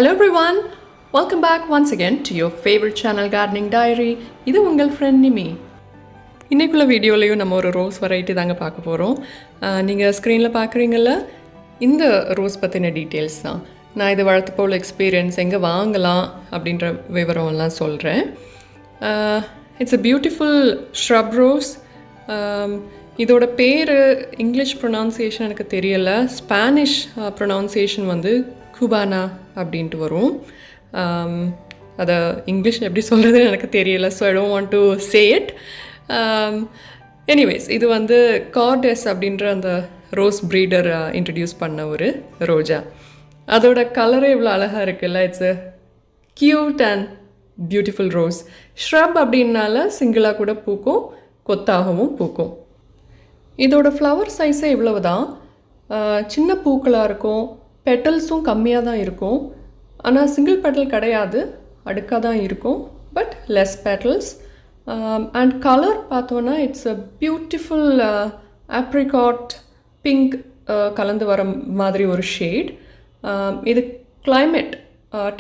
Hello everyone, welcome back once again to your favorite channel Gardening Diary. இது உங்கள் friend Nimi. இன்னைக்குள்ள வீடியோலையும் நம்ம ஒரு ரோஸ் வெரைட்டி தாங்க பார்க்க போகிறோம். நீங்கள் ஸ்க்ரீனில் பார்க்குறீங்கள இந்த ரோஸ் பற்றின டீட்டெயில்ஸ் தான். நான் இது வளர்த்து போல் எக்ஸ்பீரியன்ஸ் எங்கே வாங்கலாம் அப்படின்ற விவரம்லாம் சொல்கிறேன். It's a beautiful shrub rose. இதோட பேர் இங்கிலீஷ் ப்ரொனவுன்சியேஷன் எனக்கு தெரியலை. ஸ்பானிஷ் ப்ரொனவுன்சியேஷன் வந்து குபானா அப்படின்ட்டு வரும். அதை இங்கிலீஷில் எப்படி சொல்கிறதுன்னு எனக்கு தெரியல. So I don't want to say it. Anyways இது வந்து கார்டெஸ் அப்படின்ற அந்த ரோஸ் ப்ரீடர் இன்ட்ரடியூஸ் பண்ண ஒரு ரோஜா. அதோட கலரே இவ்வளோ அழகாக இருக்குல்ல. It's a cute and beautiful rose. Shrub அப்படின்னால சிங்கிளாக கூட பூக்கும், கொத்தாகவும் பூக்கும். இதோட ஃப்ளவர் சைஸே இவ்வளவு தான். சின்ன பூக்களாக இருக்கும், பெட்டல்ஸும் கம்மியாக தான் இருக்கும். ஆனால் சிங்கிள் பெட்டல் கிடையாது, அடுக்காக தான் இருக்கும். But less petals. And colour பார்த்தோன்னா it's a beautiful apricot pink கலந்து வர மாதிரி ஒரு ஷேட். இது கிளைமேட்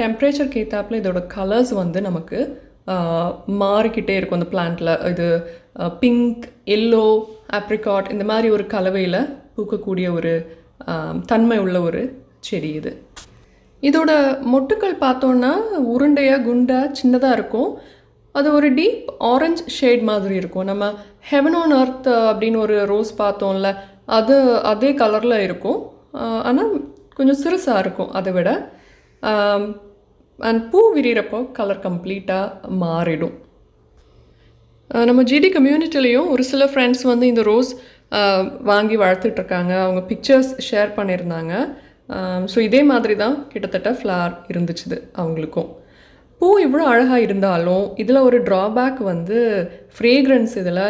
டெம்பரேச்சருக்கு ஏற்றாப்புல இதோட கலர்ஸ் வந்து நமக்கு மாறிக்கிட்டே இருக்கும். அந்த பிளான்ட்டில் இது பிங்க், எல்லோ, ஆப்ரிகாட் இந்த மாதிரி ஒரு கலவையில் பூக்கக்கூடிய ஒரு தன்மை உள்ள ஒரு செடி இது. இதோட மொட்டுக்கள் பார்த்தோன்னா உருண்டையாக குண்டாக சின்னதாக இருக்கும். அது ஒரு டீப் ஆரஞ்ச் ஷேட் மாதிரி இருக்கும். நம்ம ஹெவன் ஆன் அர்த் அப்படின்னு ஒரு ரோஸ் பார்த்தோம்ல, அது அதே கலரில் இருக்கும். ஆனால் கொஞ்சம் சிறுசாக இருக்கும் அதை விட. அண்ட் பூ விரிகிறப்போ கலர் கம்ப்ளீட்டாக மாறிடும். நம்ம ஜிடி கம்யூனிட்டிலையும் ஒரு சில ஃப்ரெண்ட்ஸ் வந்து இந்த ரோஸ் வாங்கி வளர்த்துட்ருக்காங்க. அவங்க பிக்சர்ஸ் ஷேர் பண்ணியிருந்தாங்க. ஸோ இதே மாதிரி தான் கிட்டத்தட்ட ஃப்ளவர் இருந்துச்சுது அவங்களுக்கும். பூ இவ்வளோ அழகாக இருந்தாலும் இதில் ஒரு ட்ராபேக் வந்து ஃப்ரேக்ரன்ஸ் இதில்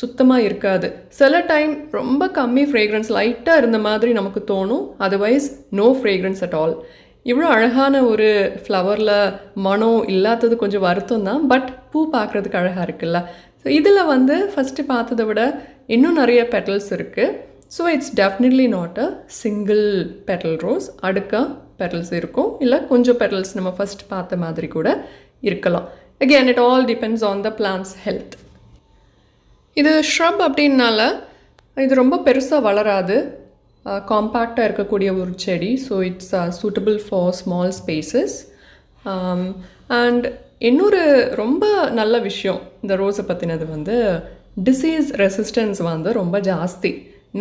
சுத்தமாக இருக்காது. சில டைம் ரொம்ப கம்மி ஃப்ரேக்ரன்ஸ் லைட்டாக இருந்த மாதிரி நமக்கு தோணும். Otherwise no fragrance at all. இவ்வளோ அழகான ஒரு ஃப்ளவரில் மனம் இல்லாதது கொஞ்சம் வருத்தம் தான். பட் பூ பார்க்குறதுக்கு அழகாக இருக்குல்ல. ஸோ இதில் வந்து ஃபஸ்ட்டு பார்த்ததை விட இன்னும் நிறைய பெட்டல்ஸ் இருக்குது. So it's definitely not a single petal rose. அடுக்கா பெட்டல்ஸ் இருக்கும், இல்லை கொஞ்சம் பெட்டல்ஸ் நம்ம ஃபஸ்ட் பார்த்த மாதிரி கூட இருக்கலாம். Again it all depends on the plants health. இது ஷ்ரப் அப்படின்னால இது ரொம்ப பெருசாக வளராது, காம்பேக்டாக இருக்கக்கூடிய ஒரு செடி. So it's suitable for small spaces. And இன்னொரு ரொம்ப நல்ல விஷயம் இந்த ரோஸை பற்றினது வந்து டிசீஸ் ரெசிஸ்டன்ஸ் வந்து ரொம்ப ஜாஸ்தி.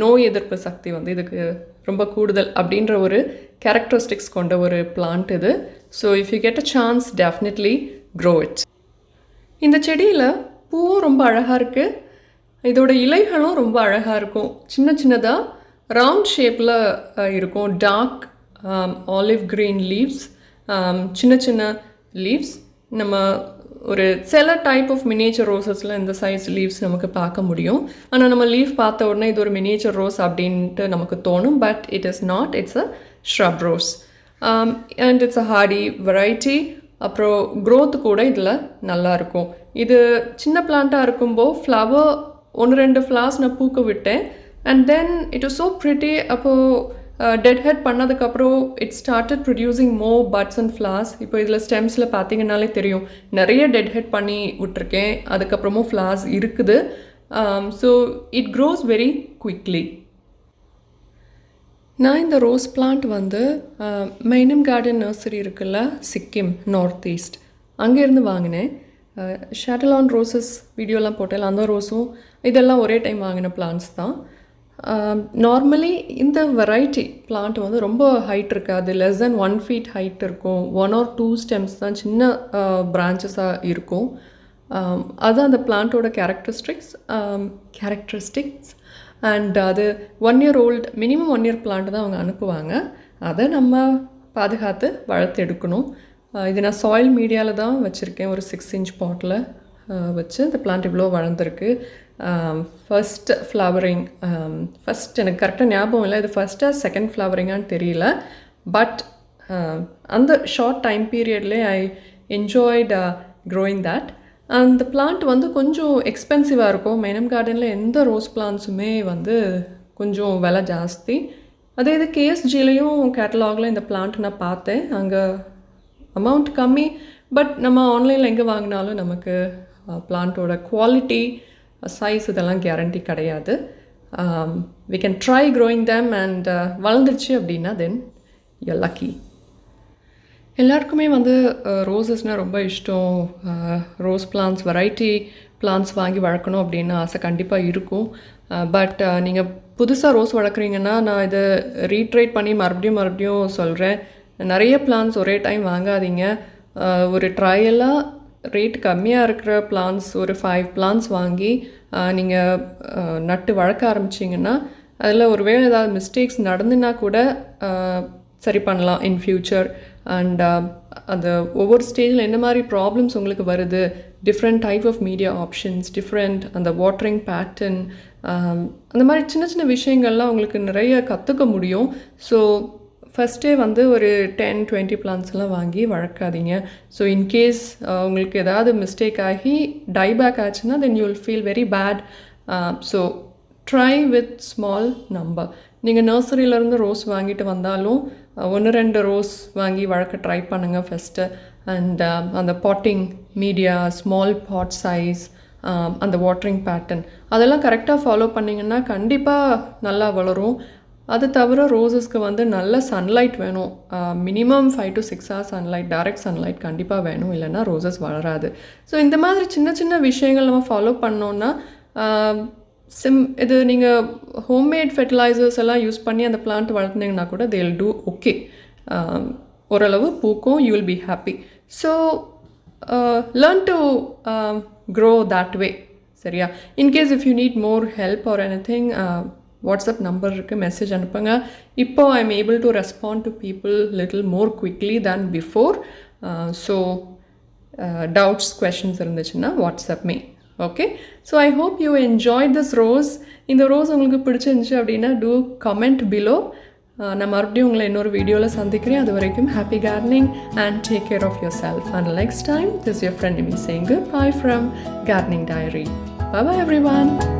நோய் எதிர்ப்பு சக்தி வந்து இதுக்கு ரொம்ப கூடுதல் அப்படின்ற ஒரு கேரக்டரிஸ்டிக்ஸ் கொண்ட ஒரு பிளான்ட் இது. So if you get a chance definitely grow it. இந்த செடியில் பூவும் ரொம்ப அழகாக இருக்குது. இதோட இலைகளும் ரொம்ப அழகாக இருக்கும். சின்ன சின்னதாக ரவுண்ட் ஷேப்பில் இருக்கும். டார்க் ஆலிவ் க்ரீன் லீவ்ஸ், சின்ன சின்ன லீவ்ஸ். நம்ம ஒரு சில டைப் ஆஃப் மினியேச்சர் ரோசஸில் இந்த சைஸ் லீவ்ஸ் நமக்கு பார்க்க முடியும். ஆனால் நம்ம லீவ் பார்த்த உடனே இது ஒரு மினியேச்சர் ரோஸ் அப்படின்ட்டு நமக்கு தோணும். But it is not. It's a shrub rose. And it's a hardy variety. அப்புறம் க்ரோத் கூட இதில் நல்லாயிருக்கும். இது சின்ன பிளான்ட்டாக இருக்கும்போது ஃப்ளவர் 1-2 ஃப்ளவர்ஸ் நான் பூக்க விட்டேன். And then it was so pretty. அப்போது டெட் ஹெட் பண்ணதுக்கப்புறம் it started producing more puts and flowers. இப்போ இதில் ஸ்டெம்ஸில் பார்த்தீங்கன்னாலே தெரியும், நிறைய டெட் ஹெட் பண்ணி விட்டுருக்கேன். அதுக்கப்புறமும் ஃப்ளவர்ஸ் இருக்குது. So it cross very quickly. நான் இந்த ரோஸ் பிளான்ட் வந்து மெய்னம் கார்டன் நர்சரி இருக்குல்ல, சிக்கிம் நார்த் ஈஸ்ட், அங்கேருந்து வாங்கினேன். ஷேட்டலான் ரோசஸ் வீடியோலாம் போட்டேன். அந்த ரோஸும் இதெல்லாம் ஒரே டைம் வாங்கின பிளான்ட்ஸ் தான். நார்மலி இந்த வெரைட்டி பிளான்ட் வந்து ரொம்ப ஹைட் இருக்காது. லெஸ் தென் 1 feet ஹைட் இருக்கும். 1 or 2 ஸ்டெம்ஸ் தான் சின்ன பிரான்ச்சஸாக இருக்கும். அதுதான் அந்த பிளான்ட்டோட கேரக்டரிஸ்டிக்ஸ். அண்ட் அது 1 year old, minimum 1 year plant தான் அவங்க அனுப்புவாங்க. அதை நம்ம பாதுகாத்து வளர்த்து எடுக்கணும். இது நான் சாயில் மீடியாவில் தான் வச்சுருக்கேன். ஒரு 6 inch பாட்டில் வச்சு இந்த பிளான்ட் இவ்வளோ வளர்ந்துருக்கு. ஃபர்ஸ்ட் ஃப்ளவரிங், ஃபஸ்ட் எனக்கு கரெக்டாக ஞாபகம் இல்லை, இது ஃபஸ்ட்டாக செகண்ட் ஃப்ளவரிங்கான்னு தெரியல. பட் அந்த ஷார்ட் டைம் பீரியட்லேயே ஐ என்ஜாய்ட் க்ரோயிங் தேட். அந்த பிளான்ட் வந்து கொஞ்சம் எக்ஸ்பென்சிவாக இருக்கும். மெய்னம் கார்டனில் எந்த ரோஸ் பிளான்ட்ஸுமே வந்து கொஞ்சம் விலை ஜாஸ்தி. அதே இது கேஎஸ்ஜிலையும் கேட்டலாகில் இந்த பிளான்ட் நான் பார்த்தேன். அங்கே அமௌண்ட் கம்மி, பட் நம்ம ஆன்லைனில் எங்கே வாங்கினாலும் நமக்கு பிளான்ட்டோட குவாலிட்டி, சைஸ் இதெல்லாம் கேரண்டி கிடையாது. We can try growing them and வளர்ந்துருச்சு அப்படின்னா தென் யூ லக்கி. எல்லாருக்குமே வந்து ரோசஸ்னால் ரொம்ப இஷ்டம். ரோஸ் பிளான்ஸ், வெரைட்டி பிளான்ஸ் வாங்கி வளர்க்கணும் அப்படின்னு ஆசை கண்டிப்பாக இருக்கும். பட் நீங்கள் புதுசாக ரோஸ் வளர்க்குறீங்கன்னா நான் இதை ரீட்ரேட் பண்ணி மறுபடியும் சொல்கிறேன். நிறைய பிளான்ஸ் ஒரே டைம் வாங்காதீங்க. ஒரு ட்ரையலாக ரேட் கம்மியாக இருக்கிற பிளான்ஸ் ஒரு 5 பிளான்ஸ் வாங்கி நீங்கள் நட்டு வளர்க்க ஆரம்பிச்சிங்கன்னா அதில் ஒரு வேளை ஏதாவது மிஸ்டேக்ஸ் நடந்துன்னா கூட சரி பண்ணலாம் இன் ஃப்யூச்சர். அண்ட் அந்த ஒவ்வொரு ஸ்டேஜில் என்ன மாதிரி ப்ராப்ளம்ஸ் உங்களுக்கு வருது, different type of media options, different அந்த வாட்டரிங் பேட்டர்ன், அந்த மாதிரி சின்ன சின்ன விஷயங்கள்லாம் உங்களுக்கு நிறைய கற்றுக்க முடியும். ஸோ ஃபஸ்ட்டே வந்து ஒரு 10-20 பிளான்ஸ்லாம் வாங்கி வளர்க்காதீங்க. ஸோ இன்கேஸ் உங்களுக்கு ஏதாவது மிஸ்டேக் ஆகி டைபேக் ஆச்சுன்னா then you will feel very bad. So try with small number. நீங்கள் நர்சரியிலேருந்து ரோஸ் வாங்கிட்டு வந்தாலும் 1-2 ரோஸ் வாங்கி வளர்க்க ட்ரை பண்ணுங்கள் ஃபஸ்ட்டு. அண்ட் அந்த பாட்டிங் மீடியா, ஸ்மால் பாட் சைஸ், அந்த வாட்டரிங் பேட்டர்ன் அதெல்லாம் கரெக்டாக ஃபாலோ பண்ணிங்கன்னா கண்டிப்பாக நல்லா வளரும். அது தவிர ரோஸஸ்க்கு வந்து நல்ல சன்லைட் வேணும். Minimum 5 to 6 hours sunlight, direct sunlight கண்டிப்பாக வேணும், இல்லைன்னா ரோஸஸ் வளராது. ஸோ இந்த மாதிரி சின்ன சின்ன விஷயங்கள் நம்ம ஃபாலோ பண்ணோன்னா இது நீங்கள் ஹோம்மேட் ஃபெர்டிலைசர்ஸ் எல்லாம் யூஸ் பண்ணி அந்த பிளான்ட் வளர்த்துனீங்கன்னா கூட they will do okay. ஓரளவு பூக்கும், you will be happy. So learn to grow that way. சரியா? In case if you need more help or anything, WhatsApp number இருக்குது, மெசேஜ் அனுப்புங்க. இப்போ I am able to respond to people little more quickly than before. So doubts, questions இருந்துச்சுன்னா WhatsApp me. Okay, so I hope you enjoy this rose. இந்த rose உங்களுக்கு பிடிச்சிருந்துச்சு அப்படின்னா two comment below. நான் மறுபடியும் உங்களை இன்னொரு வீடியோவில் சந்திக்கிறேன். அது வரைக்கும் happy gardening and take care of yourself. And next time this your friend me saying good bye from Gardening Diary. Bye bye everyone.